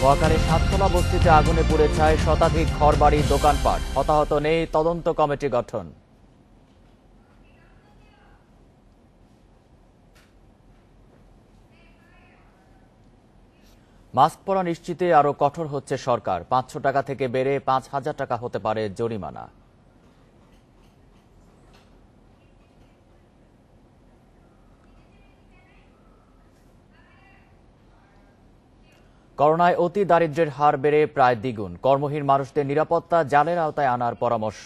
মহাখালীর সাততলা বস্তিতে আগুনে পুড়ে ছাই শতাধিক ঘরবাড়ি, দোকানপাট। হতাহত নেই, তদন্ত কমিটি গঠন। মাস্ক পরা নিশ্চিতে আরো কঠোর হচ্ছে সরকার। ৫০০ টাকা থেকে বেড়ে ৫,০০০ টাকা হতে পারে জরিমানা। করোনায় অতি দারিদ্র্যের হার বেড়ে প্রায় দ্বিগুণ। কর্মহীন মানুষদের নিরাপত্তা জালের আওতায় আনার পরামর্শ।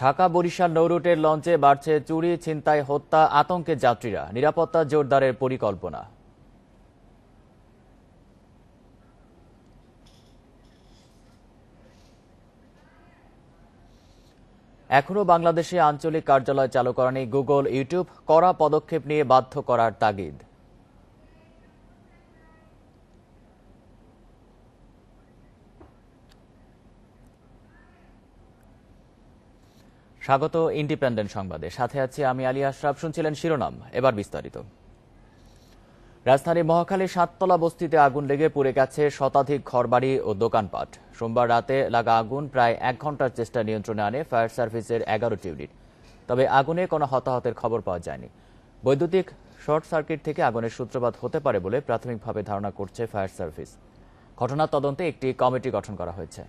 ঢাকা বরিশাল নৌরুটের লঞ্চে বাড়ছে চুরি, ছিনতাই, হত্যা, আতঙ্কে যাত্রীরা। নিরাপত্তা জোরদারের পরিকল্পনা। এখনও বাংলাদেশে আঞ্চলিক কার্যালয় চালু করেনি গুগল, ইউটিউব। কড়া পদক্ষেপ নিয়ে বাধ্য করার তাগিদ। স্বাগত ইন্ডিপেন্ডেন্ট সংবাদে, সাথে আছি আমি আলী আশরাফ। শুনছিলেন শিরোনাম, এবার বিস্তারিত। রাজধানীর মহাখালীর সাততলা বস্তিতে আগুন লেগে পুড়ে গেছে শতাধিক ঘরবাড়ি ও দোকানপাট। সোমবার রাতে লাগা আগুন প্রায় ১ ঘণ্টার চেষ্টা নিয়ন্ত্রণে আনে ফায়ার সার্ভিসের ১১টি ইউনিট। তবে আগুনে কোনো হতাহতের খবর পাওয়া যায়নি। বৈদ্যুতিক শর্ট সার্কিট থেকে আগুনের সূত্রপাত হতে পারে বলে প্রাথমিকভাবে ধারণা করছে ফায়ার সার্ভিস। ঘটনার তদন্তে একটি কমিটি গঠন করা হয়েছে।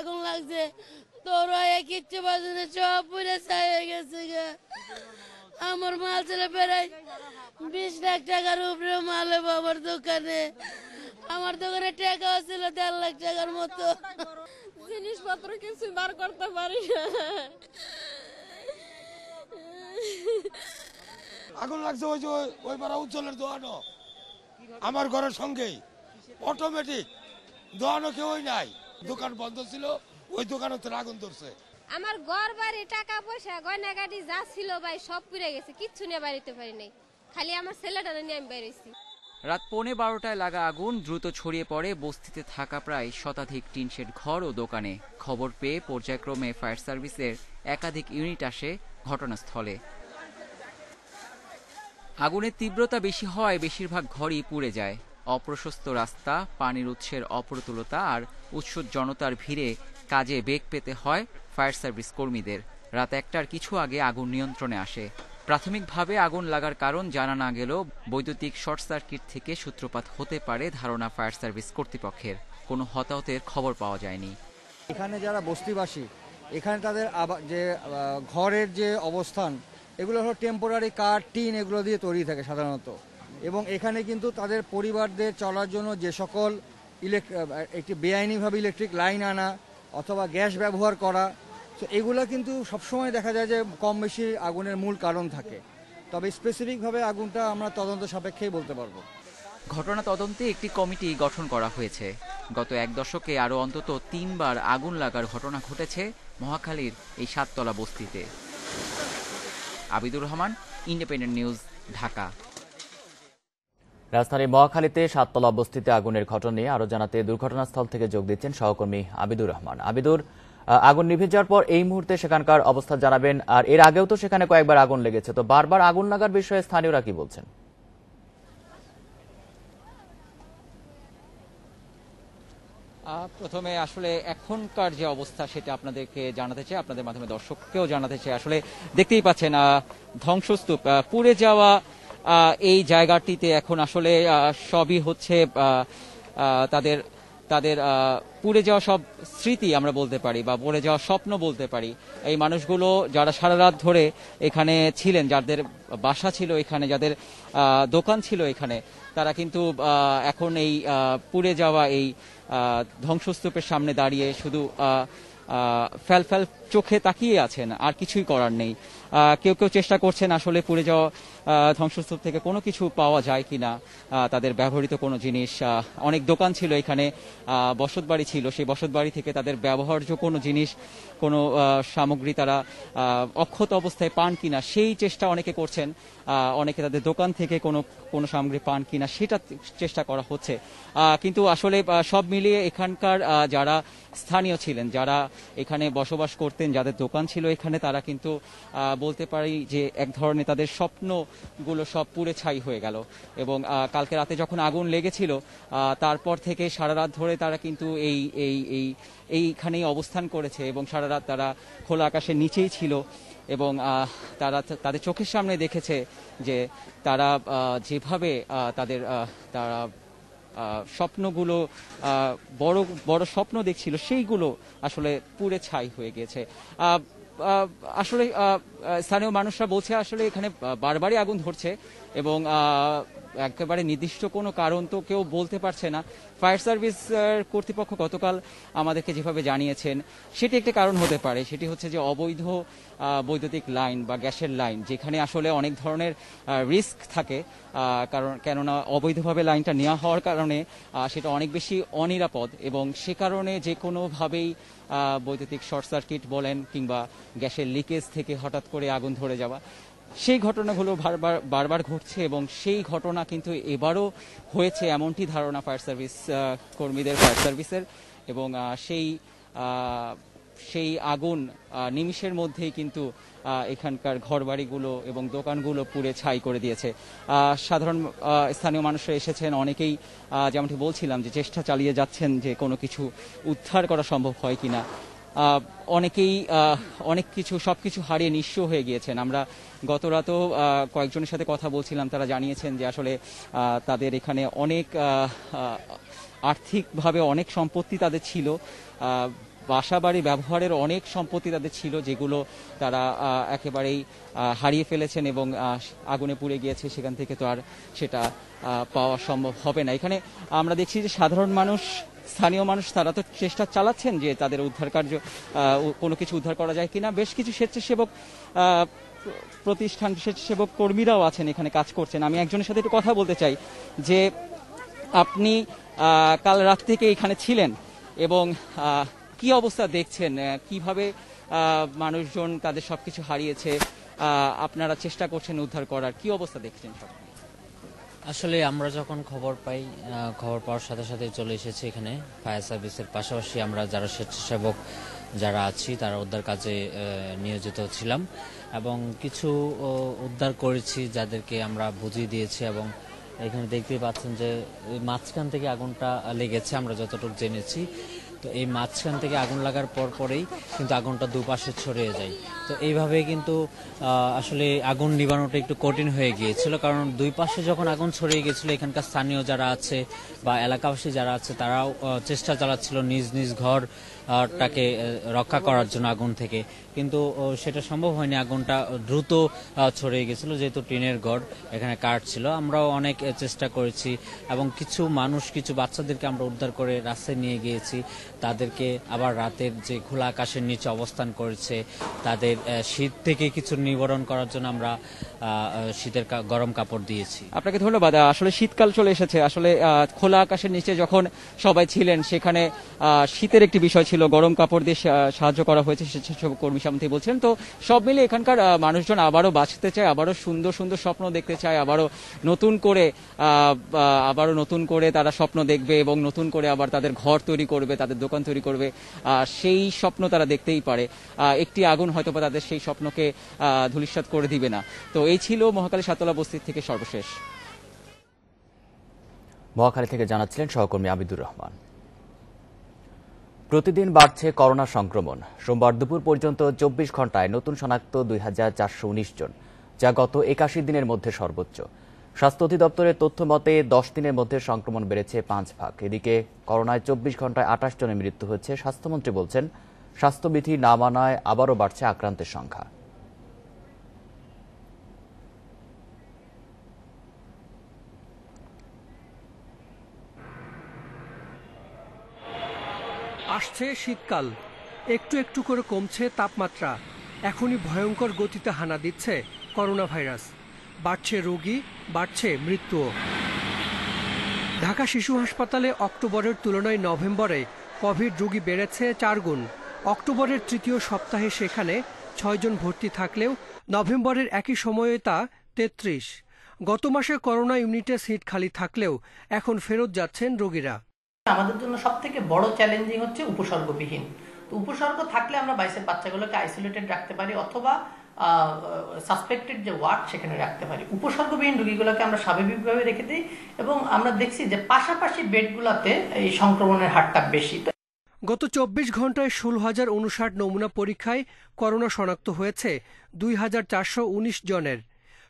আগুন লাগছে, সব পুড়ে ছাই হয়ে গেছে। আমার মাল ছিল প্রায় 20 লাখ টাকার উপরে মাল আমার দোকানে। আমার দোকানে টাকা ছিল 1.5 লাখ টাকার মতো। জিনিসপত্র কিছু বার করতে পারি না। আগুন লাগছে ওই যে ওই পাড়া উজ্জ্বলের দোকানও আমার ঘরের সঙ্গেই, অটোমেটিক দোকানও কেউই নাই, দোকান বন্ধ ছিল, ওই দোকানে তো আগুন ধরছে। আমার ঘর বাড়ি, টাকা পয়সা, গয়নাগাটি যা ছিল ভাই সব পুড়ে গেছে, কিচ্ছু নিয়ে বাড়িতে পারি নাই, খালি আমার ছেলেটা নিয়ে আমি বেরিয়েছি। রাত 11:15টায় লাগা আগুন দ্রুত ছড়িয়ে পড়ে বস্তিতে থাকা প্রায় শতাধিক টিনশেড ঘর ও দোকানে। খবর পেয়ে পর্যায়ক্রমে ফায়ার সার্ভিসের একাধিক ইউনিট আসে ঘটনাস্থলে। আগুনের তীব্রতা বেশি হওয়ায় বেশিরভাগ ঘরই পুড়ে যায়। অপ্রশস্ত রাস্তা, পানির উৎসের অপ্রতুলতা আর উৎসুক জনতার ভিড়ে কাজে বেগ পেতে হয় ফায়ার সার্ভিস কর্মীদের। রাত 1টার কিছু আগে আগুন নিয়ন্ত্রণে আসে। প্রাথমিকভাবে আগুন লাগার কারণ জানা না গেলেও বৈদ্যুতিক শর্ট সার্কিট থেকে সূত্রপাত হতে পারে ধারণা ফায়ার সার্ভিস কর্তৃপক্ষের। কোনো হতাহতের খবর পাওয়া যায়নি। এখানে যারা বস্তিবাসী, এখানে তাদের যে ঘরের যে অবস্থান, এগুলো হলো টেম্পোরারি কাঠ, টিন এগুলো দিয়ে তৈরি থাকে সাধারণত। এবং এখানে কিন্তু তাদের পরিবারদের চলার জন্য যে সকল একটি বেআইনিভাবে ইলেকট্রিক লাইন আনা অথবা গ্যাস ব্যবহার করা, তো এগুলো কিন্তু সবসময় দেখা যায় যে কম বেশি আগুনের মূল কারণ থাকে। তবে স্পেসিফিকভাবে আগুনটা আমরা তদন্ত সাপেক্ষেই বলতে পারবো। ঘটনা তদন্তে একটি কমিটি গঠন করা হয়েছে। গত 1 দশকে আরও অন্তত 3 বার আগুন লাগার ঘটনা ঘটেছে মহাখালীর এই সাততলা বস্তিতে। Abidur Rahman, independent news, Dhaka. রাজধানীর মহাখালীতে সাততলা বস্তিতে আগুনের ঘটনা নিয়ে আরো জানাতে দুর্ঘটনাস্থল থেকে যোগ দিচ্ছেন সহকর্মী আবিদুর রহমান। আবিদুর, আগুন নিভে যাওয়ার পর এই মুহূর্তে সেখানকার অবস্থা জানাবেন। আর এর আগেও তো সেখানে কয়েকবার আগুন লেগেছে, তো বারবার আগুন লাগার বিষয়ে স্থানীয়রা কি বলছেন? প্রথমে আসলে এখনকার যে অবস্থা সেটা আপনাদেরকে জানাতে চাই, আপনাদের মাধ্যমে দর্শককেও জানাতে চাই। আসলে দেখতেই পাচ্ছেন ধ্বংসস্তূপ, পুড়ে যাওয়া এই জায়গাটিতে এখন আসলে সবই হচ্ছে তাদের তাদের পুড়ে যাওয়া সব স্মৃতি আমরা বলতে পারি, বা পড়ে যাওয়া স্বপ্ন বলতে পারি। এই মানুষগুলো যারা সারা রাত ধরে এখানে ছিলেন, যাদের বাসা ছিল এখানে, যাদের দোকান ছিল এখানে, তারা কিন্তু এখন এই পুড়ে যাওয়া এই ধ্বংসস্তূপের সামনে দাঁড়িয়ে শুধু ফ্যাল চোখে তাকিয়ে আছেন, আর কিছুই করার নেই। কেউ কেউ চেষ্টা করছেন আসলে পুড়ে যাওয়া ধ্বংসস্তূপ থেকে কোনো কিছু পাওয়া যায় কিনা, তাদের ব্যবহৃত কোনো জিনিস। অনেক দোকান ছিল এখানে, বসতবাড়ি ছিল, সেই বসতবাড়ি থেকে তাদের ব্যবহার্য কোনো জিনিস, কোনো সামগ্রী তারা অক্ষত অবস্থায় পান কিনা সেই চেষ্টা অনেকে করছেন। অনেকে তাদের দোকান থেকে কোনো সামগ্রী পান কিনা সেটা চেষ্টা করা হচ্ছে। কিন্তু আসলে সব মিলিয়ে এখানকার যারা স্থানীয় ছিলেন, যারা এখানে বসবাস করতেন, যাদের দোকান ছিল এখানে, তারা কিন্তু বলতে পারি যে এক ধরনের তাদের স্বপ্নগুলো সব পুড়ে ছাই হয়ে গেল। এবং কালকে রাতে যখন আগুন লেগেছিল তারপর থেকে সারা রাত ধরে তারা কিন্তু এইখানেই অবস্থান করেছে এবং সারা রাত তারা খোলা আকাশের নিচেই ছিল। এবং তারা তাদের চোখের সামনে দেখেছে যে তারা যেভাবে তারা স্বপ্নগুলো, বড় বড় স্বপ্ন দেখছিল, সেইগুলো আসলে পুড়ে ছাই হয়ে গেছে। আসলে স্থানীয় মানুষরা বলছে আসলে এখানে বারবারই আগুন ধরছে এবং একেবারে নির্দিষ্ট কোনো কারণ তো কেউ বলতে পারছে না। ফায়ার সার্ভিস কর্তৃপক্ষ গতকাল আমাদেরকে যেভাবে জানিয়েছেন সেটি একটি কারণ হতে পারে, সেটি হচ্ছে যে অবৈধ বৈদ্যুতিক লাইন বা গ্যাসের লাইন, যেখানে আসলে অনেক ধরনের রিস্ক থাকে, কেননা অবৈধভাবে লাইনটা নেওয়া হওয়ার কারণে সেটা অনেক বেশি অনিরাপদ এবং সে কারণে যে কোনোভাবেই বৈদ্যুতিক শর্ট সার্কিট বলেন কিংবা গ্যাসের লিকেজ থেকে হঠাৎ করে আগুন ধরে যাওয়া, সেই ঘটনাগুলো বারবার ঘটছে এবং সেই ঘটনা কিন্তু এবারও হয়েছে এমনটি ধারণা ফায়ার সার্ভিস কর্মীদের, ফায়ার সার্ভিসের। এবং সেই আগুন নিমিষের মধ্যেই কিন্তু এখানকার ঘরবাড়িগুলো এবং দোকানগুলো পুড়ে ছাই করে দিয়েছে। সাধারণ স্থানীয় মানুষরা এসেছেন, অনেকেই যেমনটি বলছিলাম যে চেষ্টা চালিয়ে যাচ্ছেন যে কোনো কিছু উদ্ধার করা সম্ভব হয় কিনা। অনেকেই সবকিছু হারিয়ে নিঃস্ব হয়ে গিয়েছেন। আমরা গত রাতেও কয়েকজনের সাথে কথা বলছিলাম, তারা জানিয়েছেন যে আসলে তাদের এখানে অনেক আর্থিকভাবে অনেক সম্পত্তি তাদের ছিল, বাসাবাড়ি ব্যবহারের অনেক সম্পত্তি তাদের ছিল, যেগুলো তারা একেবারেই হারিয়ে ফেলেছেন এবং আগুনে পুড়ে গিয়েছে। সেখান থেকে তো আর সেটা পাওয়া সম্ভব হবে না। এখানে আমরা দেখছি যে সাধারণ মানুষ, স্থানীয় মানুষ, তারা তো চেষ্টা চালাচ্ছেন যে তাদের উদ্ধার কার্য, কোনো কিছু উদ্ধার করা যায় কিনা। বেশ কিছু স্বেচ্ছাসেবক প্রতিষ্ঠান, স্বেচ্ছাসেবক কর্মীরাও আছেন এখানে কাজ করছেন। আমি একজনের সাথে একটু কথা বলতে চাই যে আপনি কাল রাত থেকে এখানে ছিলেন এবং কি অবস্থা দেখছেন, কিভাবে মানুষজন তাদের সবকিছু হারিয়েছে, আপনারা চেষ্টা করছেন উদ্ধার করার, কি অবস্থা দেখছেন? আসলে আমরা যখন খবর পাওয়ার সাথে সাথে চলে এসেছি এখানে ফায়ার সার্ভিসের পাশাপাশি আমরা যারা স্বেচ্ছাসেবক যারা আছি তারা উদ্ধার কাজে নিয়োজিত ছিলাম এবং কিছু উদ্ধার করেছি যাদেরকে আমরা বুঝিয়ে দিয়েছি। এবং এখানে দেখতেই পাচ্ছেন যে মাঝখান থেকে আগুনটা লেগেছে, আমরা যতটুকু জেনেছি। তো এই মাঝখান থেকে আগুন লাগার পরেই কিন্তু আগুনটা দুপাশে ছড়িয়ে যায়। তো এইভাবে কিন্তু আসলে আগুন নিবানোটা একটু কঠিন হয়ে গিয়েছিল, কারণ দুই পাশে যখন আগুন ছড়িয়ে গিয়েছিল এখানকার স্থানীয় যারা আছে বা এলাকাবাসী যারা আছে তারাও চেষ্টা চালাচ্ছিল নিজ নিজ ঘরটাকে রক্ষা করার জন্য আগুন থেকে, কিন্তু সেটা সম্ভব হয়নি। আগুনটা দ্রুত ছড়িয়ে গেছিল, যেহেতু টিনের ঘর, এখানে কাঠ ছিল। আমরাও অনেক চেষ্টা করেছি এবং কিছু বাচ্চাদেরকে আমরা উদ্ধার করে রাস্তায় নিয়ে গিয়েছি। তাদেরকে আবার রাতের যে খোলা আকাশের নিচে অবস্থান করেছে, তাদের শীত থেকে কিছু নিবারণ করার জন্য আমরা শীতের গরম কাপড় দিয়েছি। আপনাকে ধন্যবাদ। আসলে শীতকাল চলে এসেছে, আসলে খোলা আকাশের নিচে যখন সবাই ছিলেন সেখানে শীতের একটি বিষয় ছিল, গরম কাপড় দিয়ে সাহায্য করা হয়েছে স্বেচ্ছাসেব কর্মী সামনে বলছিলেন। তো সব মিলে এখানকার মানুষজন আবারও বাঁচতে চায়, আবারও সুন্দর সুন্দর স্বপ্ন দেখতে চায়, আবারও নতুন করে তারা স্বপ্ন দেখবে এবং নতুন করে আবার তাদের ঘর তৈরি করবে, তাদের দোকান তৈরি করবে। সেই স্বপ্ন তারা দেখতেই পারে। একটি আগুন হয়তো বা তাদের সেই স্বপ্নকে ধূলিসাৎ করে দিবে না। তো এই ছিল মহাখালী সাততলা বস্তি থেকে সর্বশেষ। মহাখালী থেকে জানাচ্ছিলেন সহকর্মী আবিদুর রহমান। প্রতিদিন বাড়ছে করোনা সংক্রমণ। সোমবার দুপুর পর্যন্ত 24 ঘন্টায় নতুন শনাক্ত 2419 জন, যা গত 81 দিনের মধ্যে সর্বোচ্চ। স্বাস্থ্য অধিদপ্তরের তথ্য মতে 10 দিনের মধ্যে সংক্রমণ বেড়েছে 5 ভাগ। এদিকে করোনায় 24 ঘন্টায় 28 জনের মৃত্যু হচ্ছে। স্বাস্থ্যমন্ত্রী বলছেন, স্বাস্থ্যবিধি না মানায় আবারও বাড়ছে আক্রান্তের সংখ্যা। আসছে শীতকাল, একটু একটু করে কমছে তাপমাত্রা। এখনই ভয়ঙ্কর গতিতে হানা দিচ্ছে করোনা ভাইরাস। বাড়ছে রোগী, বাড়ছে মৃত্যুও। ঢাকা শিশু হাসপাতালে অক্টোবরের তুলনায় নভেম্বরে কোভিড রোগী বেড়েছে 4 গুণ। অক্টোবরের তৃতীয় সপ্তাহে সেখানে 6 জন ভর্তি থাকলেও নভেম্বরের একই সময়ে তা 33। গত মাসে করোনা ইউনিটে সিট খালি থাকলেও এখন ফেরত যাচ্ছেন রোগীরা। আমাদের জন্য সবথেকে বড় চ্যালেঞ্জিং হচ্ছে উপসর্গবিহীন। তো উপসর্গ থাকলে আমরা বাইসের বাচ্চাগুলোকে আইসোলেটেড রাখতে পারি অথবা সাসপেক্টেড যে ওয়ার্ড সেখানে রাখতে পারি। উপসর্গবিহীন রোগীগুলোকে আমরা স্বাভাবিকভাবে রেখে দিই এবং আমরা দেখছি যে পাশাপাশি বেডগুলোতে এই সংক্রমণের হারটা বেশি। গত 24 ঘন্টায় 16,059 নমুনা পরীক্ষায় করোনা শনাক্ত হয়েছে 2,419 জনের।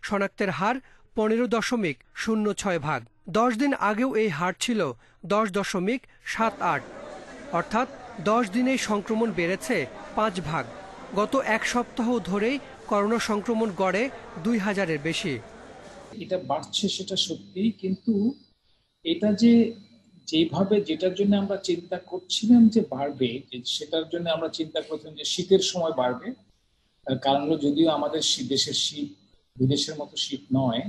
শনাক্তের হার 15.06%। 10 দিন আগেও এই হার ছিল 10.78, অর্থাৎ 10 দিনেই সংক্রমণ বেড়েছে 5 ভাগ। গত এক সপ্তাহ ধরেই করোনা সংক্রমণ গড়ে 2,000-এর বেশি। এটা বাড়ছে সেটা সত্যি, কিন্তু এটা যেভাবে যেটার জন্য আমরা চিন্তা করছিলাম যে বাড়বে, সেটার জন্য আমরা চিন্তা করছিলাম যে শীতের সময় বাড়বে। কারণ হলো যদিও আমাদের দেশের শীত বিদেশের মতো শীত নয়,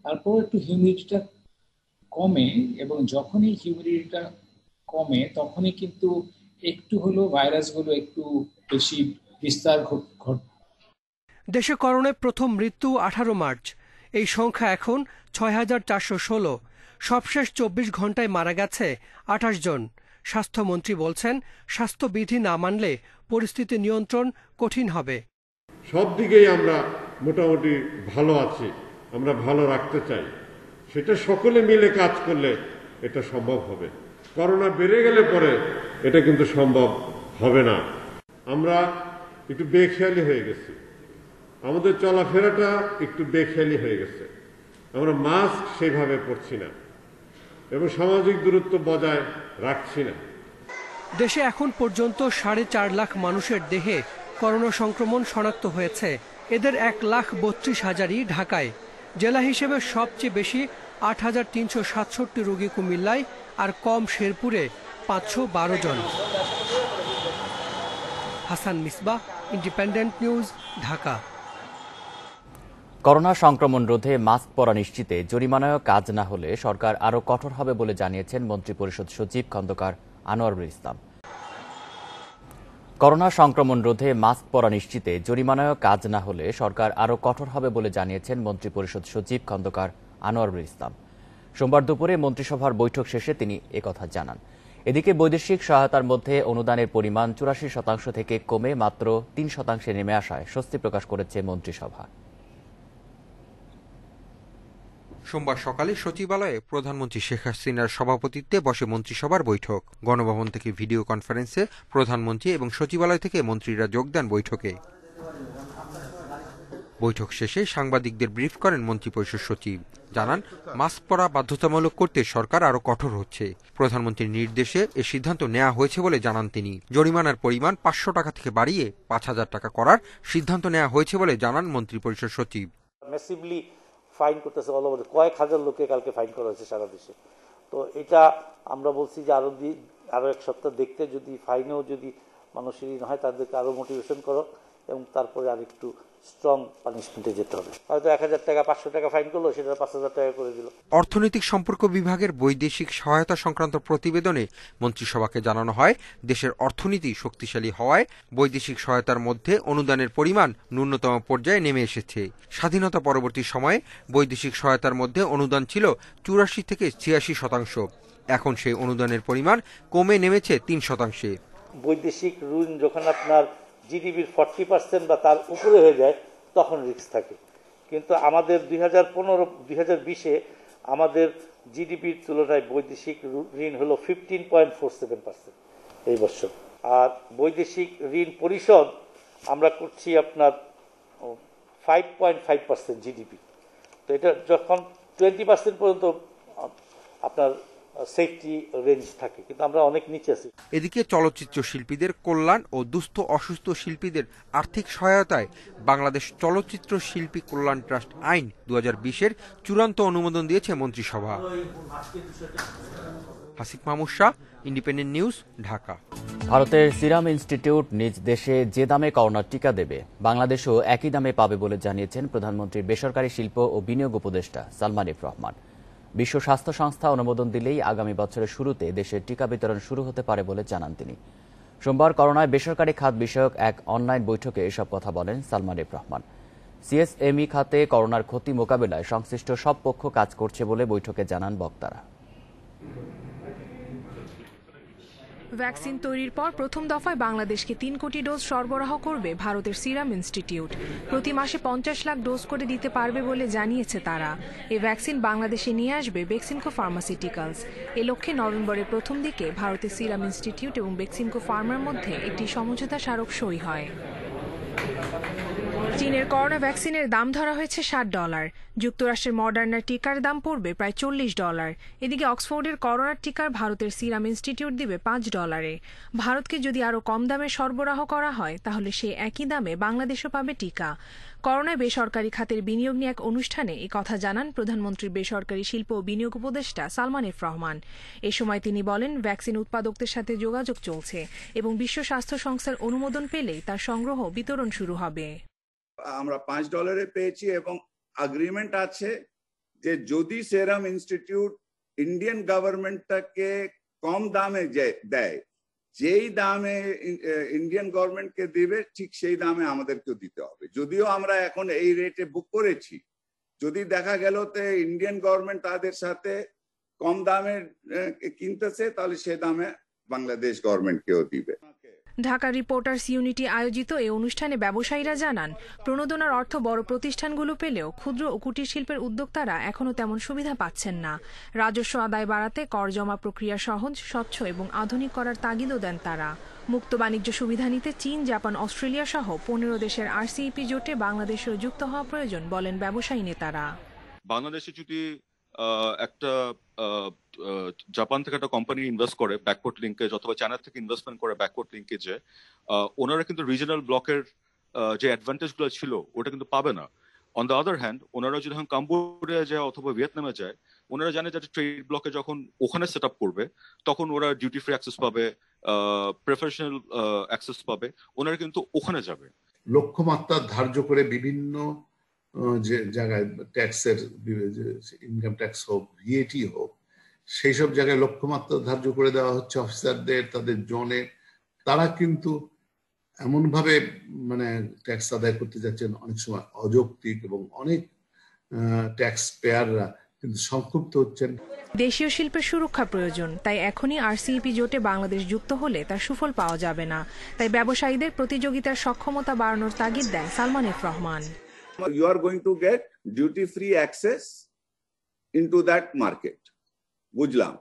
তারপর একটু হিউমিডিটিটা কমে এবং যখনই হিউমিডিটিটা কমে তখনই কিন্তু একটু হলো ভাইরাসগুলো একটু বেশি বিস্তার ঘটে। দেশে করোনায় প্রথম মৃত্যু 18 মার্চ। এই সংখ্যা এখন 6,416। সবশেষ 24 ঘন্টায় মারা গেছে 28 জন। স্বাস্থ্যমন্ত্রী বলছেন, স্বাস্থ্যবিধি না মানলে পরিস্থিতি নিয়ন্ত্রণ কঠিন হবে। সব দিকেই আমরা মোটামুটি ভালো আছি, আমরা ভালো রাখতে চাই। সেটা সকলে মিলে কাজ করলে এটা সম্ভব হবে। করোনা বেড়ে গেলে পরে এটা কিন্তু সম্ভব হবে না। আমরা একটু বেখেয়ালি হয়ে গেছি, আমাদের চলাফেরাটা একটু বেখেয়ালি হয়ে গেছে। আমরা মাস্ক সেভাবে পরছি না এবং সামাজিক দূরত্ব বজায় রাখছি না। দেশে এখন পর্যন্ত 4.5 লাখ মানুষের দেহে করোনা সংক্রমণ শনাক্ত হয়েছে। এদের 1,32,000-ই ঢাকায়। জেলা হিসেবে সবচেয়ে বেশি 8,367 রোগী কুমিল্লায়, আর কম শেরপুরে 512 জন। Hasan Misbah, independent news, Dhaka. Corona সংক্রমণ রোধে মাস্ক পরা নিশ্চিতে জরিমানায় কাজ না হলে সরকার আরও কঠোর হবে বলে জানিয়েছেন মন্ত্রিপরিষদ সচিব খন্দকার আনোয়ারুল ইসলাম। করোনা সংক্রমণ রোধে মাস্ক পরা নিশ্চিতে জরিমানায় কাজ না হলে সরকার আরও কঠোর হবে বলে জানিয়েছেন মন্ত্রিপরিষদ সচিব খন্দকার আনোয়ারুল ইসলাম। সোমবার দুপুরে মন্ত্রিসভার বৈঠক শেষে তিনি একথা জানান। এদিকে বৈদেশিক সহায়তার মধ্যে অনুদানের পরিমাণ 84% থেকে কমে মাত্র 3% নেমে আসায় স্বস্তি প্রকাশ করেছে মন্ত্রিসভা। সোমবার সকালে সচিবালয়ে প্রধানমন্ত্রী শেখ হাসিনার সভাপতিত্বে বসে মন্ত্রিসভার বৈঠক। গণভবন থেকে ভিডিও কনফারেন্সে প্রধানমন্ত্রী এবং সচিবালয় থেকে মন্ত্রীরা যোগ দেন বৈঠকে। বৈঠক শেষে সাংবাদিকদের ব্রিফ করেন মন্ত্রিপরিষদ সচিব। জানান, মাস্ক পরা বাধ্যতামূলক করতে সরকার আরও কঠোর হচ্ছে। প্রধানমন্ত্রীর নির্দেশে এ সিদ্ধান্ত নেওয়া হয়েছে বলে জানান তিনি। জরিমানার পরিমাণ 500 টাকা থেকে বাড়িয়ে 5,000 টাকা করার সিদ্ধান্ত নেওয়া হয়েছে বলে জানান মন্ত্রিপরিষদ সচিব। ফাইন করতেছে অল ওভার, কয়েক হাজার লোককে কালকে ফাইন করা হয়েছে সারা দেশে। তো এটা আমরা বলছি যে আরো এক সপ্তাহ দেখতে, যদি ফাইনেও যদি মানুষের হয় তাদেরকে আরো মোটিভেশন করো এবং তারপরে আর একটু স্ট্রং পানিশমেন্টে যেতে হবে। হয়তো 1,000 টাকা 500 টাকা ফাইন করলো, সেটা 5,000 টাকা করে দিল। অর্থনৈতিক সম্পর্ক বিভাগের বৈদেশিক সহায়তা সংক্রান্ত প্রতিবেদনে মন্ত্রিসভাকে জানানো হয়, দেশের অর্থনীতি শক্তিশালী হওয়ায় বৈদেশিক সহায়তার মধ্যে অনুদানের পরিমাণ ন্যূনতম পর্যায়ে নেমে এসেছে। স্বাধীনতা পরবর্তী সময়ে বৈদেশিক সহায়তার মধ্যে অনুদান ছিল 84 থেকে 86%। এখন সেই অনুদানের পরিমাণ কমে নেমেছে 3%। বৈদেশিক ঋণ যখন আপনার জিডিপির 40% বা তার উপরে হয়ে যায় তখন রিস্ক থাকে, কিন্তু আমাদের 2015-2020-এ আমাদের জিডিপির তুলনায় বৈদেশিক ঋণ হলো 15.47% এই বছর। আর বৈদেশিক ঋণ পরিশোধ আমরা করছি আপনার 5.5% জিডিপি। তো এটা যখন 20% পর্যন্ত আপনার সেফটি রেঞ্জ থাকে, কিন্তু আমরা অনেক নিচে আছি। এদিকে চলচ্চিত্র শিল্পীদের কল্যাণ ও দুস্থ অসুস্থ শিল্পীদের আর্থিক সহায়তায় বাংলাদেশ চলচ্চিত্র শিল্পী কল্যাণ ট্রাস্ট আইন 2020-এর চূড়ান্ত অনুমোদন দিয়েছে মন্ত্রিসভা। Hasik Mahmud Shah, independent news, Dhaka. ভারতের সিরাম ইনস্টিটিউট নিজ দেশে যে দামে করোনার টিকা দেবে, বাংলাদেশও একই দামে পাবে বলে জানিয়েছেন প্রধানমন্ত্রীর বেসরকারি শিল্প ও বিনিয়োগ উপদেষ্টা সালমান এফ রহমান। বিশ্ব স্বাস্থ্য সংস্থা অনুমোদন দিলেই আগামী বছরের শুরুতে দেশে টিকা বিতরণ শুরু হতে পারে বলে জানান তিনি। সোমবার করোনায় বেসরকারি খাত বিষয়ক এক অনলাইন বৈঠকে এসব কথা বলেন সালমান এফ রহমান। সিএসএমই খাতে করোনার ক্ষতি মোকাবিলায় সংশ্লিষ্ট সব পক্ষ কাজ করছে বলে বৈঠকে জানান বক্তারা। ভ্যাকসিন তৈরির পর প্রথম দফায় বাংলাদেশকে 3 কোটি ডোজ সরবরাহ করবে ভারতের সিরাম ইনস্টিটিউট। প্রতি মাসে 50 লাখ ডোজ করে দিতে পারবে বলে জানিয়েছে তারা। এই ভ্যাকসিন বাংলাদেশে নিয়ে আসবে বেক্সিমকো ফার্মাসিউটিক্যালস। এ লক্ষ্যে নভেম্বরের প্রথম দিকে ভারতের সিরাম ইনস্টিটিউট এবং বেক্সিমকো ফার্মার মধ্যে একটি সমঝোতা স্মারক সই হয়। চীনের করোনা ভ্যাকসিনের দাম ধরা হয়েছে $60। যুক্তরাষ্ট্রের মডার্নার টিকার দাম পড়বে প্রায় $40। এদিকে অক্সফোর্ডের করোনার টিকার ভারতের সিরাম ইনস্টিটিউট দিবে $5। ভারতকে যদি আরও কম দামে সরবরাহ করা হয় তাহলে সে একই দামে বাংলাদেশও পাবে টিকা। করোনায় বেসরকারি খাতের বিনিয়োগ নিয়ে এক অনুষ্ঠানে এ কথা জানান প্রধানমন্ত্রীর বেসরকারি শিল্প ও বিনিয়োগ উপদেষ্টা সালমান এফ রহমান। এ সময় তিনি বলেন, ভ্যাকসিন উৎপাদকদের সাথে যোগাযোগ চলছে এবং বিশ্ব স্বাস্থ্য সংস্থার অনুমোদন পেলেই তার সংগ্রহ বিতরণ শুরু হবে। আমরা $5 পেয়েছি এবং এগ্রিমেন্ট আছে যে যদি সেরাম ইনস্টিটিউট ইন্ডিয়ান গভর্নমেন্টটাকে কম দামে দেয়, যেই দামে ইন্ডিয়ান গভর্নমেন্টকে দিবে ঠিক সেই দামে আমাদেরকেও দিতে হবে। যদিও আমরা এখন এই রেটে বুক করেছি, যদি দেখা গেল তো ইন্ডিয়ান গভর্নমেন্ট তাদের সাথে কম দামে কিনতেছে তাহলে সে দামে বাংলাদেশ গভর্নমেন্টকেও দিবে। ঢাকা রিপোর্টার্স ইউনিটি আয়োজিত এই অনুষ্ঠানে ব্যবসায়ীরা জানান, প্রণোদনার অর্থ বড় প্রতিষ্ঠানগুলো পেলেও ক্ষুদ্র ও কুটির শিল্পের উদ্যোক্তারা এখনও তেমন সুবিধা পাচ্ছেন না। রাজস্ব আদায় বাড়াতে কর জমা প্রক্রিয়া সহজ, স্বচ্ছ এবং আধুনিক করার তাগিদও দেন তারা। মুক্ত বাণিজ্য সুবিধা নিতে চীন, জাপান, অস্ট্রেলিয়া সহ 15 দেশের RCEP জোটে বাংলাদেশের যুক্ত হওয়া প্রয়োজন বলেন ব্যবসায়ী নেতারা। বাংলাদেশে যদি একটা জাপান থেকে একটা কোম্পানি ইনভেস্ট করে ব্যাকওয়ার্ড লিঙ্কেজ, অথবা চায়না থেকে ইনভেস্টমেন্ট করে ব্যাকওয়ার্ড লিঙ্কেজে, ওনারা কিন্তু রিজনাল ব্লকের যে অ্যাডভান্টেজ গুলো ছিল ওটা কিন্তু পাবে না। অন দ্য আদার হ্যান্ড, ওনারা যদি এখন কম্বোডিয়া যায় অথবা ভিয়েতনামে যায়, ওনারা জানে যে ট্রেড ব্লকে যখন ওখানে সেট আপ করবে তখন ওরা ডিউটি ফ্রি অ্যাক্সেস পাবে, প্রেফারেন্সিয়াল অ্যাক্সেস পাবে, ওনারা কিন্তু ওখানে যাবে। লক্ষ্যমাত্রা ধার্য করে বিভিন্ন যে জায়গায় ট্যাক্সের, ইনকাম ট্যাক্স হোক, ভিএটি হোক, সেই সব জায়গায় লক্ষ্যমাত্রা ধার্য করে দেওয়া হচ্ছে অফিসারদের, তাদের জনে। তারা কিন্তু এমন ভাবে ট্যাক্স আদায় করতে যাচ্ছেন অনেক সময় অযৌক্তিক, এবং অনেক ট্যাক্স পেয়াররা কিন্তু সংক্ষুব্ধ হচ্ছেন। দেশীয় শিল্পের সুরক্ষা প্রয়োজন, তাই এখনই RCEP জোটে বাংলাদেশ যুক্ত হলে তার সুফল পাওয়া যাবে না। তাই ব্যবসায়ীদের প্রতিযোগিতার সক্ষমতা বাড়ানোর তাগিদ দেন Salman F Rahman. You are going to get duty-free access into that market. বুঝলাম,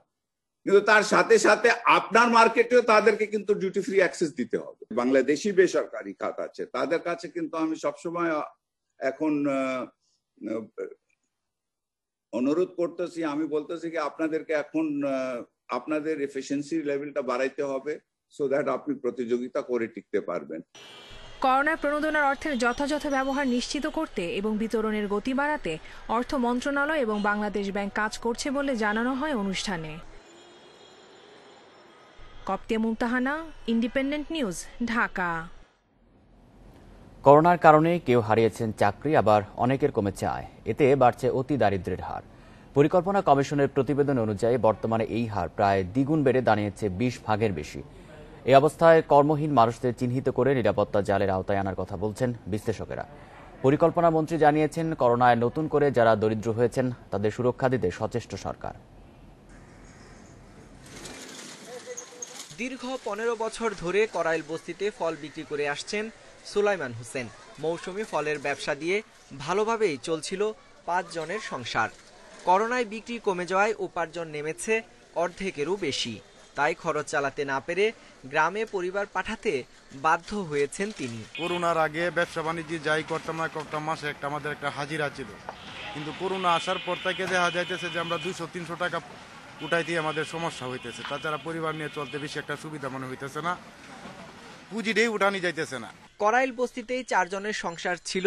কিন্তু তার সাথে সাথে আপনার মার্কেটেও তাদেরকে কিন্তু ডিউটি ফ্রি অ্যাক্সেস দিতে হবে। বাংলাদেশি বেসরকারি খাত আছে, তাদের কাছে কিন্তু আমি সবসময় এখন অনুরোধ করতেছি, আমি বলতেছি কি আপনাদেরকে এখন আপনাদের এফিসিয়েন্সি লেভেলটা বাড়াইতে হবে, সো দ্যাট আপনি প্রতিযোগিতা করে টিকতে পারবেন। করোনায় প্রণোদনার অর্থের যথাযথ ব্যবহার নিশ্চিত করতে এবং বিতরণের গতি বাড়াতে অর্থ মন্ত্রণালয় এবং বাংলাদেশ ব্যাংক কাজ করছে বলে জানানো হয় অনুষ্ঠানে। কপ্তিয়া মুমতাহানা, ইন্ডিপেন্ডেন্ট নিউজ, ঢাকা। করোনার কারণে কেউ হারিয়েছেন চাকরি, আবার অনেকের কমেছে আয়। এতে বাড়ছে অতি দারিদ্র্যের হার। পরিকল্পনা কমিশনের প্রতিবেদন অনুযায়ী বর্তমানে এই হার প্রায় দ্বিগুণ বেড়ে দাঁড়িয়েছে 20 ভাগের বেশি। এই অবস্থায় কর্মহীন মানুষদের চিহ্নিত করে নিরাপত্তা জালের আওতায় আনার কথা বলছেন বিশ্লেষকেরা। পরিকল্পনা মন্ত্রী জানিয়েছেন, করোনায় নতুন করে যারা দরিদ্র হয়েছেন তাদের সুরক্ষা দিতে সচেষ্ট সরকার। দীর্ঘ 15 বছর ধরে করাইল বস্তিতে ফল বিক্রি করে আসছেন সুলাইমান হোসেন। মৌসুমি ফলের ব্যবসা দিয়ে ভালোভাবেই চলছিল 5 জনের সংসার। করোনায় বিক্রি কমে যাওয়ায় উপার্জন নেমেছে অর্ধেকেরও বেশি। তাই খরচ চালাতে না পেরে গ্রামে পরিবার পাঠাতে বাধ্য হয়েছেন তিনি। করোনার আগে ব্যবসা বাণিজ্য যাই করতাম না করতাম, মাসে আমাদের একটা হাজিরা ছিল, কিন্তু করোনা আসার পর থেকে দেখা যাইতেছে যে আমরা 200-300 টাকা উঠাইতে আমাদের সমস্যা হইতেছে। তাছাড়া পরিবার নিয়ে চলতে বেশি একটা সুবিধা মনে হইতেছে না, পুঁজিটাই উঠানি যাইতেছে না। করাইল বস্তিতেই 4 জনের সংসার ছিল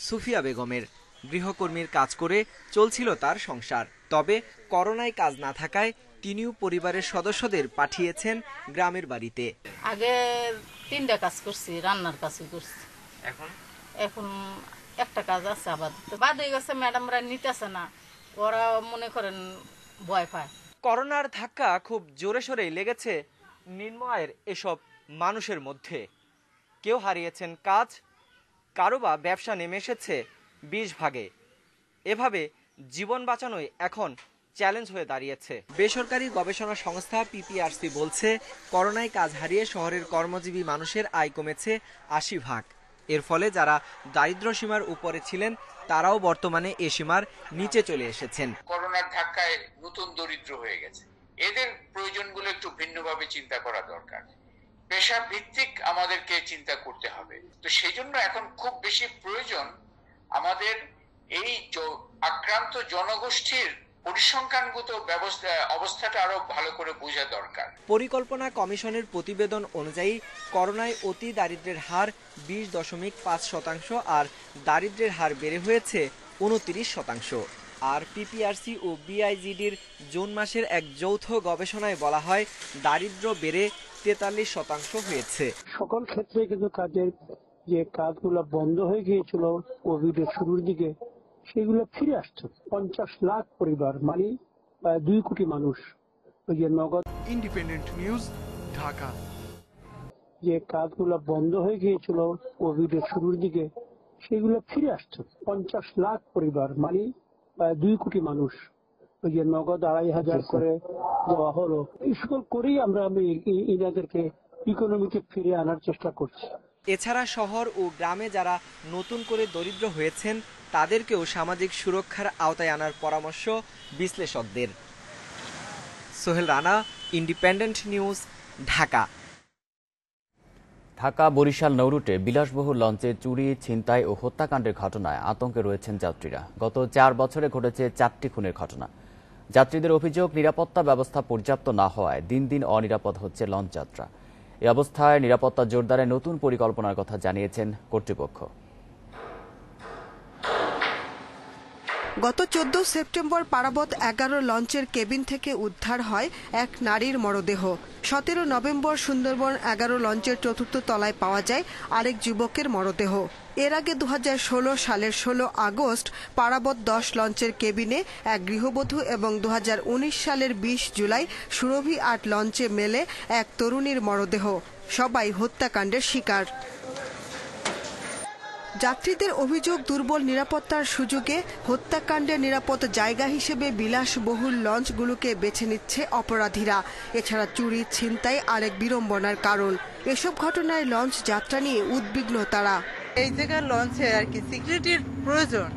সুফিয়া বেগমের। গৃহকর্মীর কাজ করে চলছিল তার সংসার। তবে করোনায় কাজ না থাকায় তিনিও পরিবারের সদস্যদের পাঠিয়েছেন গ্রামের বাড়িতে। আগে 3টা কাজ করছি, রান্নার কাজই করছি। এখন একটা কাজ আছে আপাতত। বাদ হয়ে গেছে, ম্যাডামরা নিতেছে না, ওরা মনে করেন ভয় পায়। করোনার ধাক্কা খুব জোরে সোরেই লেগেছে নিম্ন আয়ের এসব মানুষের মধ্যে। কেউ হারিয়েছেন কাজ, কারো বা ব্যবসা নেমে এসেছে 20 ভাগে। এভাবে জীবন বাঁচানোই এখন চ্যালেঞ্জ হয়ে দাঁড়িয়েছে। বেসরকারি গবেষণা সংস্থা পিপিআরসি বলছে, করোনায় কাজ হারিয়ে শহরের কর্মজীবী মানুষের আয় কমেছে 80 ভাগ। এর ফলে যারা দারিদ্র্য সীমার উপরে ছিলেন তারাও বর্তমানে এ সীমার নিচে চলে এসেছেন। করোনার ধাক্কায় নতুন দরিদ্র হয়ে গেছে, এদের প্রয়োজনগুলো একটু ভিন্নভাবে চিন্তা করা দরকার। পেশা ভিত্তিক আমাদেরকে চিন্তা করতে হবে। তো সেই জন্য এখন খুব বেশি প্রয়োজন আমাদের এই আক্রান্ত জনগোষ্ঠীর পরিসংখ্যানগত অবস্থাটা আরো ভালো করে বোঝা দরকার। পরিকল্পনা কমিশনের প্রতিবেদন অনুযায়ী করোনায় অতি দারিদ্র্যের হার 20.5% আর দারিদ্র্যের হার বেড়ে হয়েছে 29%। আর পিপিআরসি ও বিআইজিডির জুন মাসের এক যৌথ গবেষণায় বলা হয়, দারিদ্র্য বেড়ে 43% হয়েছে। সকল ক্ষেত্রে কিন্তু কাজের যে কাজগুলো বন্ধ হয়ে গিয়েছিল কোভিডের শুরুর দিকে, সেগুলো ফিরে আসছে। 50 লাখ পরিবার, মানে 2 কোটি মানুষ ওই যে নগদ। Independent news, Dhaka. যে কাজগুলো বন্ধ হয়ে গিয়েছিল কোভিডের শুরুর দিকে, সেগুলো ফিরে আসছে। 50 লাখ পরিবার, মানে 2 কোটি মানুষ ওই যে নগদ 2,500 করে দেওয়া হলো। এই সকল করেই আমরা এনাদেরকে ইকোনমিতে ফিরে আনার চেষ্টা করছি। এছাড়া শহর ও গ্রামে যারা নতুন করে দরিদ্র হয়েছেন তাদেরকেও সামাজিক সুরক্ষার আওতায় আনার পরামর্শ বিশ্লেষকদের। Sohel Rana, independent news, Dhaka. ঢাকা বরিশাল নৌরুটে বিলাসবহুল লঞ্চে চুরি, ছিনতাই ও হত্যাকাণ্ডের ঘটনায় আতঙ্কে রয়েছেন যাত্রীরা। গত 4 বছরে ঘটেছে 4টি খুনের ঘটনা। যাত্রীদের অভিযোগ, নিরাপত্তা ব্যবস্থা পর্যাপ্ত না হওয়ায় দিন দিন অনিরাপদ হচ্ছে লঞ্চ যাত্রা। এই অবস্থায় নিরাপত্তা জোরদারে নতুন পরিকল্পনার কথা জানিয়েছেন কর্তৃপক্ষ। গত 14 সেপ্টেম্বর পারাবত 11 লঞ্চের কেবিন থেকে উদ্ধার হয় এক নারীর মরদেহ। 17 নভেম্বর সুন্দরবন 11 লঞ্চের 4র্থ তলায় পাওয়া যায় আরেক যুবকের মরদেহ। এর আগে 2016 সালের 16 আগস্ট পারাবত 10 লঞ্চের কেবিনে এক গৃহবধূ এবং 2019 সালের 20 জুলাই সুরভি 8 লঞ্চে মেলে এক তরুণীর মরদেহ। সবাই হত্যাকাণ্ডের শিকার। যাত্রীদের অভিযোগ, দুর্বল নিরাপত্তার সুযোগে হত্যাকাণ্ডের নিরাপদ জায়গা হিসেবে বিলাসবহুল লঞ্চগুলোকে বেছে নিচ্ছে অপরাধীরা। এছাড়া চুরি, ছিনতাই আরেক বিড়ম্বনার কারণ। এসব ঘটনায় লঞ্চ যাত্রা নিয়ে উদ্বিগ্ন তারা। এই জায়গার লঞ্চে আর কি সিকিউরিটির প্রয়োজন,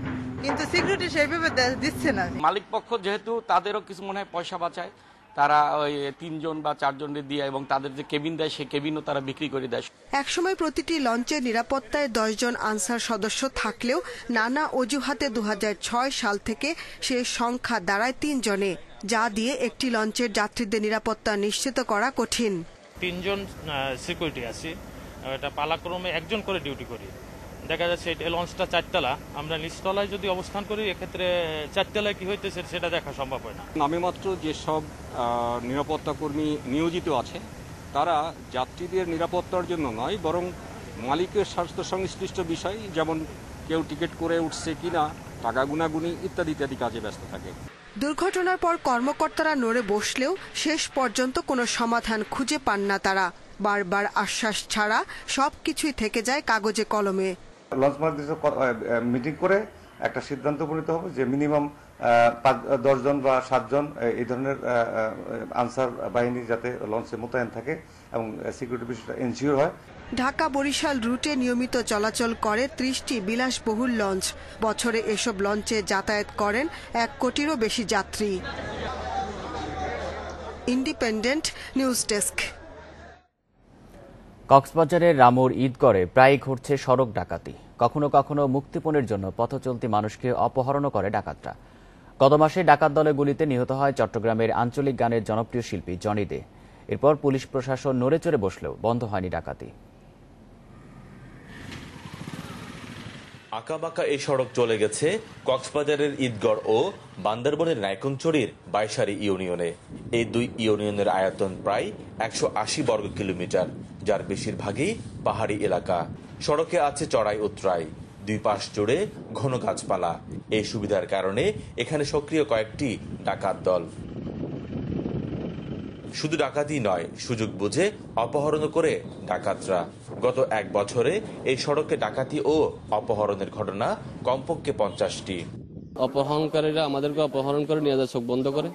কিন্তু সিকিউরিটি সেইভাবে দিচ্ছে না। মালিক পক্ষ যেহেতু তাদেরও কিছু মনে হয় পয়সা বাঁচায়, তারা ওই 3 জন বা 4 জনের দিয়ে এবং তাদের যে কেবিন দেয় সেই কেবিনও তারা বিক্রি করে দেয়। একসময় প্রতিটি লঞ্চের নিরাপত্তায় 10 জন আনসার সদস্য থাকলেও নানা অজুহাতে 2006 সাল থেকে সে সংখ্যা দাঁড়ায় 3 জনে, যা দিয়ে একটি লঞ্চের যাত্রীদের নিরাপত্তা নিশ্চিত করা কঠিন। 3 জন সিকিউরিটি আছে, এটা পালাক্রমে 1 জন করে ডিউটি করি। দেখা যাচ্ছে এই লঞ্চটা 4 তলা, আমরা নিচতলায় যদি অবস্থান করি এক্ষেত্রে 4 তলায় কি হইতেছে সেটা দেখা সম্ভব হয় না। নামে মাত্র যেসব নিরাপত্তা কর্মী নিয়োজিত আছে তারা যাত্রীদের নিরাপত্তার জন্য নয়, বরং মালিকের স্বাস্থ্য সংশ্লিষ্ট বিষয়, যেমন কেউ টিকিট করে উঠছে কিনা, টাকা গুনাগুনি ইত্যাদি ইত্যাদি কাজে ব্যস্ত থাকে। দুর্ঘটনার পর কর্মকর্তারা নড়ে বসলেও শেষ পর্যন্ত কোনো সমাধান খুঁজে পান না তারা। বারবার আশ্বাস ছাড়া সবকিছুই থেকে যায় কাগজে কলমে। লঞ্চ মালিকদের মিটিং করে একটা সিদ্ধান্ত উপনীত হবে যে মিনিমাম 10 জন বা 7 জন এই ধরনের আনসার বাহিনী যাতে লঞ্চে মোতায়েন থাকে এবং সিকিউরিটি বিষয়টা এনশিওর হয়। ঢাকা বরিশাল রুটে নিয়মিত চলাচল করে 30টি বিলাসবহুল লঞ্চ। বছরে এসব লঞ্চে যাতায়াত করেন 1 কোটিরও বেশি যাত্রী। Independent news desk. কক্সবাজারের রামুর ঈদগড়ে প্রায়ই ঘটছে সড়ক ডাকাতি। কখনো কখনো মুক্তিপণের জন্য পথচলতি মানুষকে অপহরণও করে ডাকাতরা। গত মাসে ডাকাত দলে গুলিতে নিহত হয় চট্টগ্রামের আঞ্চলিক গানের জনপ্রিয় শিল্পী জনি দে। এরপর পুলিশ প্রশাসন নড়ে চড়ে বসলেও বন্ধ হয়নি ডাকাতি। আঁকাবাঁকা এই সড়ক চলে গেছে কক্সবাজারের ঈদগড় ও বান্দরবনের নাইকুঞ্চড়ির বাইশারি ইউনিয়নে। এই দুই ইউনিয়নের আয়তন প্রায় 180 বর্গ কিলোমিটার, যার বেশিরভাগই পাহাড়ি এলাকা। সড়কে আছে চড়াই উতরাই, দুই পাশ জুড়ে ঘন গাছপালা। এই সুবিধার কারণে এখানে সক্রিয় কয়েকটি ডাকাত দল। শুধু ডাকাতি নয়, সুযোগ বুঝে অপহরণ করে ডাকাতরা। গত 1 বছরে এই সড়কে ডাকাতি ও অপহরণের ঘটনা কমপক্ষে 50টি। অপহরণকারীরা আমাদেরকে অপহরণ করে নিয়ে যায় চোখ বন্ধ করে,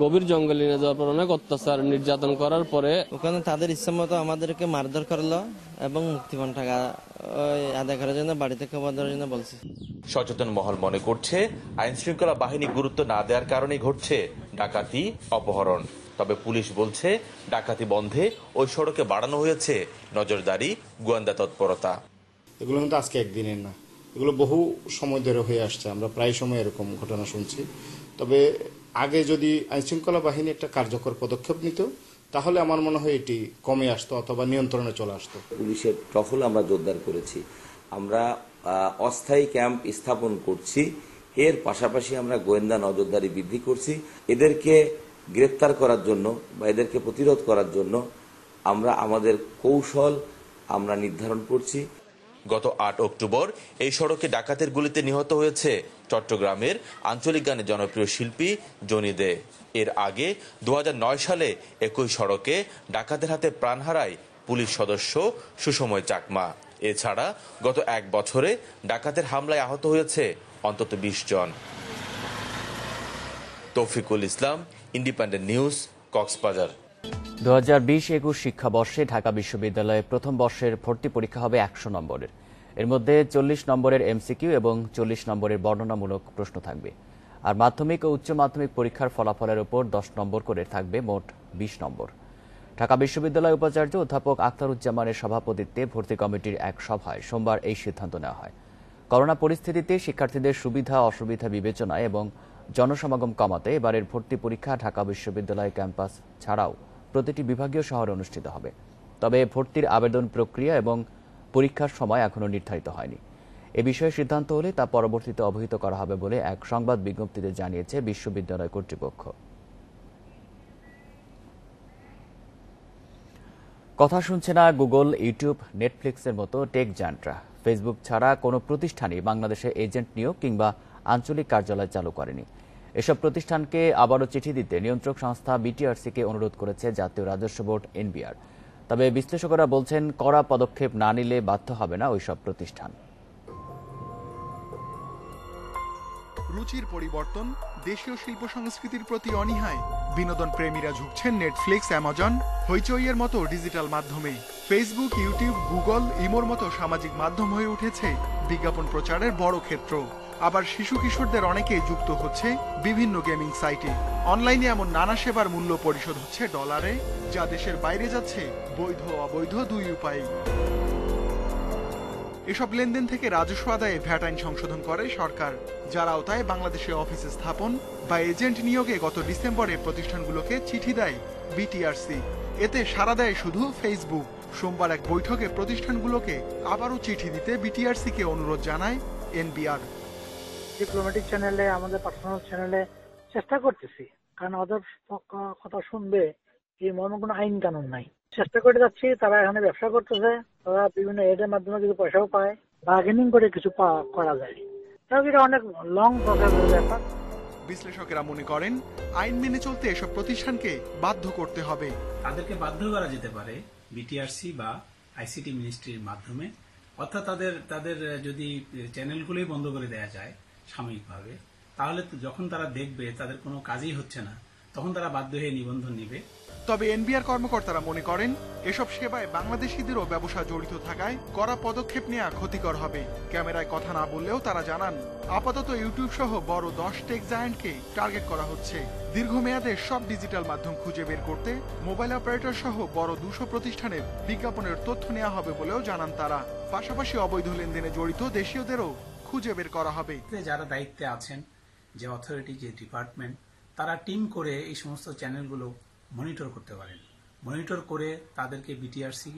গভীর জঙ্গলে নিয়ে যাওয়ার পর অনেক অত্যাচার নির্যাতন করার পরে ওখানে তাদের ইচ্ছা মতো আমাদেরকে মারধর করলো এবং মুক্তিপণ টাকা আদায় করার জন্য বাড়িতে খবর দেওয়ার জন্য বলছে। সচেতন মহল মনে করছে আইন শৃঙ্খলা বাহিনী গুরুত্ব না দেওয়ার কারণে ঘটছে ডাকাতি, অপহরণ। তবে পুলিশ বলছে ডাকাতি বন্ধে ওই সড়কে বাড়ানো হয়েছে নজরদারি, গোয়েন্দা তৎপরতা। এগুলো কিন্তু আজকে একদিনের না, এগুলো বহু সময় ধরে হয়ে আসছে। আমরা প্রায় সময় এরকম ঘটনা শুনছি। তবে আগে যদি আইনশৃঙ্খলা বাহিনী একটা কার্যকর পদক্ষেপ নিত তাহলে আমার মনে হয় এটি কমে আসতো অথবা নিয়ন্ত্রণে চলে আসতো। পুলিশের টহল আমরা জোরদার করেছি, আমরা অস্থায়ী ক্যাম্প স্থাপন করছি, এর পাশাপাশি আমরা গোয়েন্দা নজরদারি বৃদ্ধি করছি। এদেরকে গ্রেপ্তার করার জন্য বা এদেরকে প্রতিরোধ করার জন্য আমরা আমাদের কৌশল আমরা নির্ধারণ করছি। গত 8 অক্টোবর এই সড়কে ডাকাতের গুলিতে নিহত হয়েছে চট্টগ্রামের আঞ্চলিক গানের জনপ্রিয় শিল্পী জনি দে। এর আগে 2009 সালে একই সড়কে ডাকাতের হাতে প্রাণ হারায় পুলিশ সদস্য সুসময় চাকমা। এছাড়া গত 1 বছরে ডাকাতের হামলায় আহত হয়েছে অন্তত 20 জন। তৌফিকুল ইসলাম, ইন্ডিপেন্ডেন্ট নিউজ, কক্সবাজার। 2020-21 শিক্ষাবর্ষে ঢাকা বিশ্ববিদ্যালয়ে প্রথম বর্ষের ভর্তি পরীক্ষা হবে 100 নম্বরের। এর মধ্যে 40 নম্বরের এমসিকিউ এবং 40 নম্বরের বর্ণনামূলক প্রশ্ন থাকবে। আর মাধ্যমিক ও উচ্চ মাধ্যমিক পরীক্ষার ফলাফলের উপর 10 নম্বর করে থাকবে মোট 20 নম্বর। ঢাকা বিশ্ববিদ্যালয় উপাচার্য অধ্যাপক আখতারুজ্জামানের সভাপতিত্বে ভর্তি কমিটির এক সভায় সোমবার এই সিদ্ধান্ত নেওয়া হয়। করোনা পরিস্থিতিতে শিক্ষার্থীদের সুবিধা অসুবিধা বিবেচনায় এবং জনসমাগম কমাতে এবারের ভর্তি পরীক্ষা ঢাকা বিশ্ববিদ্যালয় ক্যাম্পাস ছাড়াও প্রতিটি বিভাগীয় শহরে অনুষ্ঠিত হবে। তবে ভর্তির আবেদন প্রক্রিয়া এবং পরীক্ষার সময় এখনও নির্ধারিত হয়নি। এ বিষয়ে সিদ্ধান্ত হলে তা পরবর্তীতে অবহিত করা হবে বলে এক সংবাদ বিজ্ঞপ্তিতে জানিয়েছে বিশ্ববিদ্যালয় কর্তৃপক্ষ। কথা শুনছে না গুগল, ইউটিউব, নেটফ্লিক্সের মতো টেক জায়ান্টরা। ফেসবুক ছাড়া কোনো প্রতিষ্ঠানই বাংলাদেশে এজেন্ট নিয়োগ কিংবা আঞ্চলিক কার্যালয় চালু করেনি। এসব প্রতিষ্ঠানকে আবারও চিঠি দিতে নিয়ন্ত্রক সংস্থা বিটিআরসিকে অনুরোধ করেছে জাতীয় রাজস্ব বোর্ড এনবিআর। তবে বিশ্লেষকেরা বলছেন কড়া পদক্ষেপ না নিলে বাধ্য হবে না ওইসব প্রতিষ্ঠান। রুচির পরিবর্তন, দেশীয় শিল্প সংস্কৃতির প্রতি অনীহায় বিনোদন প্রেমীরা ঝুঁকছেন নেটফ্লিক্স, অ্যামাজন, হইচইয়ের মতো ডিজিটাল মাধ্যমে। ফেসবুক, ইউটিউব, গুগল, ইমোর মতো সামাজিক মাধ্যম হয়ে উঠেছে বিজ্ঞাপন প্রচারের বড় ক্ষেত্র। আবার শিশু কিশোরদের অনেকেই যুক্ত হচ্ছে বিভিন্ন গেমিং সাইটে। অনলাইনে এমন নানা সেবার মূল্য পরিশোধ হচ্ছে ডলারে, যা দেশের বাইরে যাচ্ছে বৈধ অবৈধ দুই উপায়ে। এসব লেনদেন থেকে রাজস্ব আদায়ে ভ্যাট আইন সংশোধন করে সরকার, যার আওতায় বাংলাদেশে অফিস স্থাপন বা এজেন্ট নিয়োগে গত ডিসেম্বরে প্রতিষ্ঠানগুলোকে চিঠি দেয় বিটিআরসি। এতে সাড়া দেয় শুধু ফেসবুক। সোমবার এক বৈঠকে প্রতিষ্ঠানগুলোকে আবারও চিঠি দিতে বিটিআরসিকে অনুরোধ জানায় এনবিআর। ডিপ্লোম্যাটিক চ্যানেলে, আমাদের পার্সোনাল চ্যানেলে চেষ্টা করতেছি, কারণ ওদের কথা শুনবে এই মর্মে কোনো আইন কানুন নাই। চেষ্টা করে যাচ্ছি, তারা এখানে ব্যবসা করতেছে, তারা বিভিন্ন এডের মাধ্যমে কিছু পয়সাও পায়, বার্গেনিং করে কিছু করা যায়। তাও এটা অনেক লং প্রসেসের ব্যাপার। বিশ্লেষকেরা মনে করেন আইন মেনে চলতে এসব প্রতিষ্ঠানকে বাধ্য করতে হবে। তাদেরকে বাধ্য করা যেতে পারে বিটিআরসি বা আইসিটি মিনিস্ট্রির মাধ্যমে, অর্থাৎ তাদের যদি চ্যানেলগুলোই বন্ধ করে দেওয়া যায় সাময়িকভাবে, তাহলে যখন তারা দেখবে তাদের কোনো কাজই হচ্ছে না, তখন তারা বাধ্য হয়ে নিবন্ধন নিবে। তবে এনবিআর কর্মকর্তারা মনে করেন এসব সেবায় বাংলাদেশিদেরও ব্যবসা জড়িত থাকায় কড়া পদক্ষেপ নেওয়া ক্ষতিকর হবে। ক্যামেরায় কথা না বললেও তারা জানান আপাতত ইউটিউব সহ বড় 10 টেক জায়ান্টকে টার্গেট করা হচ্ছে। দীর্ঘমেয়াদে সব ডিজিটাল মাধ্যম খুঁজে বের করতে মোবাইল অপারেটর সহ বড় 200 প্রতিষ্ঠানের বিজ্ঞাপনের তথ্য নেওয়া হবে বলেও জানান তারা। পাশাপাশি অবৈধ লেনদেনে জড়িত দেশীয়দেরও খুঁজে বের করা হবে। যারা দায়িত্বে আছেন, যে অথরিটি, যে ডিপার্টমেন্ট, তারা টিম করে এই সমস্ত চ্যানেলগুলো মনিটর করতে পারেন। মনিটর করে তাদেরকে বিটিআরসি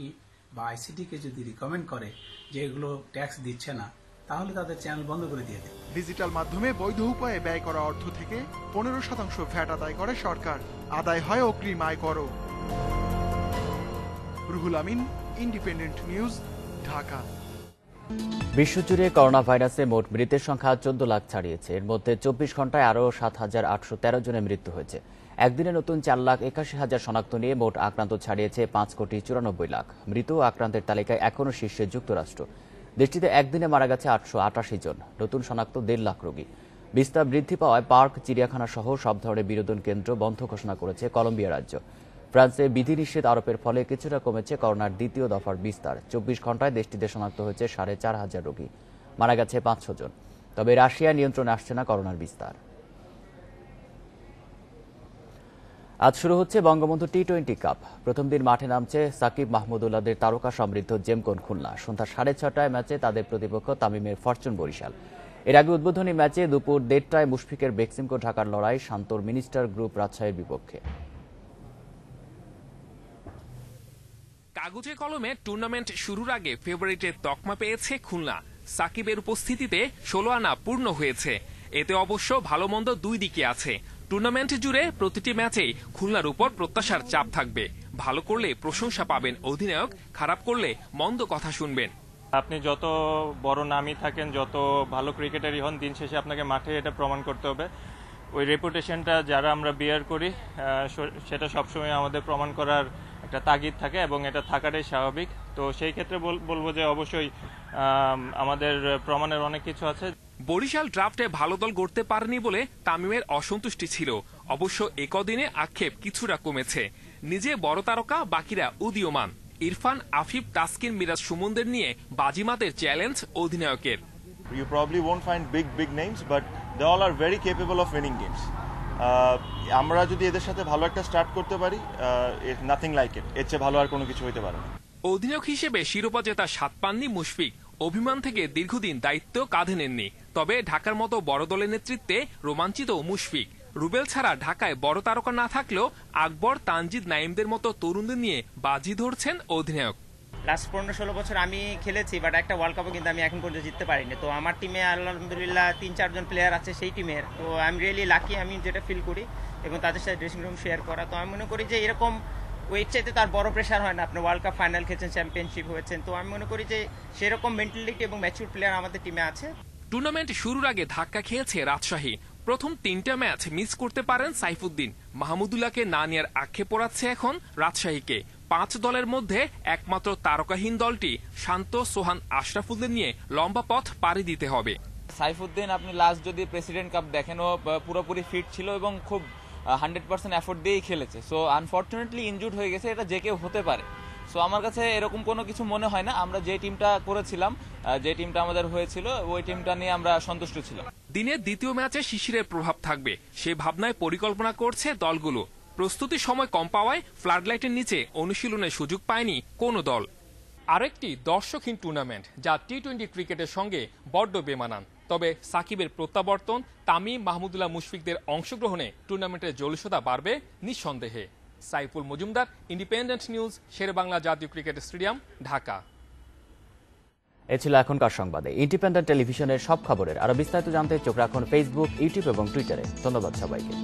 বা আইসিটিকে যদি রিকমেন্ড করে যে এগুলো ট্যাক্স দিচ্ছে না, তাহলে তাদের চ্যানেল বন্ধ করে দিয়ে দেবে। ডিজিটাল মাধ্যমে বৈধ উপায়ে ব্যয় করা অর্থ থেকে 15% ভ্যাট আদায় করে সরকার। আদায় হয় অগ্রিম আয় করও। Ruhul Amin, independent news, Dhaka. বিশ্বজুড়ে করোনা ভাইরাসে মোট মৃতের সংখ্যা 14 লাখ ছাড়িয়েছে। এর মধ্যে 24 ঘন্টায় আরও 7,813 জনের মৃত্যু হয়েছে। একদিনে নতুন 4,81,000 শনাক্ত নিয়ে মোট আক্রান্ত ছাড়িয়েছে 5,94 লাখ। মৃত আক্রান্তের তালিকায় এখনও শীর্ষে যুক্তরাষ্ট্র। দেশটিতে একদিনে মারা গেছে 888 জন। নতুন শনাক্ত 1.5 লাখ রোগী। বিস্তার বৃদ্ধি পাওয়ায় পার্ক, চিড়িয়াখানা সহ সব ধরনের বিনোদন কেন্দ্র বন্ধ ঘোষণা করেছে কলম্বিয়া রাজ্য। ফ্রান্সে বিধিনিষেধ আরোপের ফলে কিছুটা কমেছে করোনার দ্বিতীয় দফার বিস্তার। 24 ঘন্টায় দেশটিতে শনাক্ত হয়েছে 4,500 রোগী। মারা গেছে 500 জন। তবে রাশিয়ায় নিয়ন্ত্রণে আসছে না করোনার বিস্তার। আজ শুরু হচ্ছে বঙ্গবন্ধু টি-20 কাপ। প্রথম দিন মাঠে নামছে সাকিব মাহমুদুল্লাহদের তারকা সমৃদ্ধ জেমকন খুলনা। সন্ধ্যা 6:30টায় ম্যাচে তাদের প্রতিপক্ষ তামিমের ফরচুন বরিশাল। এর আগে উদ্বোধনী ম্যাচে দুপুর 1:30টায় মুশফিকের বেক্সিমকো ঢাকার লড়াই শান্তর মিনিস্টার গ্রুপ রাজশাহীর বিপক্ষে। কাগজে কলমে টুর্নামেন্ট শুরুর আগে ফেভারিটের তকমা পেয়েছে খুলনা। সাকিবের উপস্থিতিতে 16 আনা পূর্ণ হয়েছে। এতে অবশ্য ভালো মন্দ দুই দিকে আছে। টুর্নামেন্ট জুড়ে প্রতিটি ম্যাচেই খুলনার উপর প্রত্যাশার চাপ থাকবে। ভালো করলে প্রশংসা পাবেন অধিনায়ক, খারাপ করলে মন্দ কথা শুনবেন। আপনি যত বড় নামই থাকেন, যত ভালো ক্রিকেটারই হন, দিন শেষে আপনাকে মাঠে এটা প্রমাণ করতে হবে। ওই রেপুটেশনটা যারা আমরা বিয়ার করি সেটা সবসময় আমাদের প্রমাণ করার একটা তাগিদ থাকে এবং এটা থাকাটাই স্বাভাবিক। তো সেই ক্ষেত্রে বলবো যে অবশ্যই আমাদের প্রমাণের অনেক কিছু আছে। বরিশাল ড্রাফটে ভালো দল গড়তে পারেনি বলে তামিমের অসন্তুষ্টি ছিল। অবশ্য একদিনে আক্ষেপ কিছুটা কমেছে। নিজে বড় তারকা, বাকিরা উদীয়মান। ইরফান, আফিফ, তাসকিন, মিরাজ, সুমনদের নিয়ে বাজিমাতের চ্যালেঞ্জ অধিনায়কের। You probably won't find big names, but they all are very capable of winning games. আমরা যদি এদের সাথে ভালো একটা স্টার্ট করতে পারি, নাথিং লাইক ইট। এর চেয়ে ভালো আর কোনো কিছু হতে পারে না। অধিনায়ক হিসেবে শিরোপা জেতা 7 পাননি মুশফিক। অভিমান থেকে দীর্ঘদিন দায়িত্ব কাঁধে নেননি। তবে ঢাকার মতো বড় দলের নেতৃত্বে রোমাঞ্চিত মুশফিক। রুবেল ছাড়া ঢাকায় বড় তারকা না থাকলেও আকবর, তানজিদ, নাইমদের মতো তরুণদের নিয়ে বাজি ধরছেন অধিনায়ক। লাস্ট 15-16 বছর আমি খেলেছি, বাট একটা ওয়ার্ল্ড কাপও কিন্তু আমি এখন পর্যন্ত জিততে পারিনি। তো আমার টিমে আলহামদুলিল্লাহ 3-4 জন প্লেয়ার আছে সেই টিমের। তো আই এম রিয়েলি লাকি, আমি যেটা ফিল করি, এবং তাদের সাথে ড্রেসিং রুম শেয়ার করা। তো আমি মনে করি যে এরকম ওয়েট চাইতে তার বড় প্রেশার হয় না। আপনি ওয়ার্ল্ড কাপ ফাইনাল খেলছেন, চ্যাম্পিয়নশিপ হয়েছেন। তো আমি মনে করি যে সেরকম মেন্টালিটি এবং ম্যাচিউর প্লেয়ার আমাদের টিমে আছে। টুর্নামেন্ট শুরুর আগে ধাক্কা খেয়েছে রাজশাহী। প্রথম 3টা ম্যাচ মিস করতে পারেন সাইফুদ্দিন। মাহমুদুল্লাহকে না নেওয়ার আক্ষেপ পোড়াচ্ছে এখন রাজশাহীকে। 5 দলের মধ্যে একমাত্র তারকাহীন দলটি শান্ত, সোহান, আশরাফুলদের নিয়ে লম্বা পথ পাড়ি দিতে হবে। সাইফুদ্দিন আপনি লাস্ট যদি প্রেসিডেন্ট কাপ দেখেন, ও পুরোপুরি ফিট ছিল এবং খুব 100% এফোর্ট দিয়েই খেলেছে। সো আনফর্চুনেটলি ইনজুর্ড হয়ে গেছে, এটা যে কেউ হতে পারে। সো আমার কাছে এরকম কোনো কিছু মনে হয় না। আমরা যে টিমটা করেছিলাম, যে টিমটা আমাদের হয়েছিল, ওই টিমটা নিয়ে আমরা সন্তুষ্ট ছিলাম। দিনের দ্বিতীয় ম্যাচে শিশিরের প্রভাব থাকবে, সে ভাবনায় পরিকল্পনা করছে দলগুলো। প্রস্তুতির সময় কম পাওয়ায় ফ্লাডলাইটের নিচে অনুশীলনের সুযোগ পায়নি কোনো দল। আরেকটি দর্শকহীন টুর্নামেন্ট, যা টি-20 ক্রিকেটের সঙ্গে বড্ড বেমানান। তবে সাকিবের প্রত্যাবর্তন, তামিম, মাহমুদুল্লাহ, মুশফিকদের অংশগ্রহণে টুর্নামেন্টের জলিসতা বাড়বে নিঃসন্দেহে। সাইফুল মজুমদার, ইন্ডিপেন্ডেন্ট নিউজ, শেরেবাংলা জাতীয় ক্রিকেট স্টেডিয়াম, ঢাকা। এ ছিল এখনকার সংবাদে। ইন্ডিপেন্ডেন্ট টেলিভিশনের সব খবরের আরো বিস্তারিত জানতে চোখ রাখুন ফেসবুক, ইউটিউব এবং টুইটারে। ধন্যবাদ সবাইকে।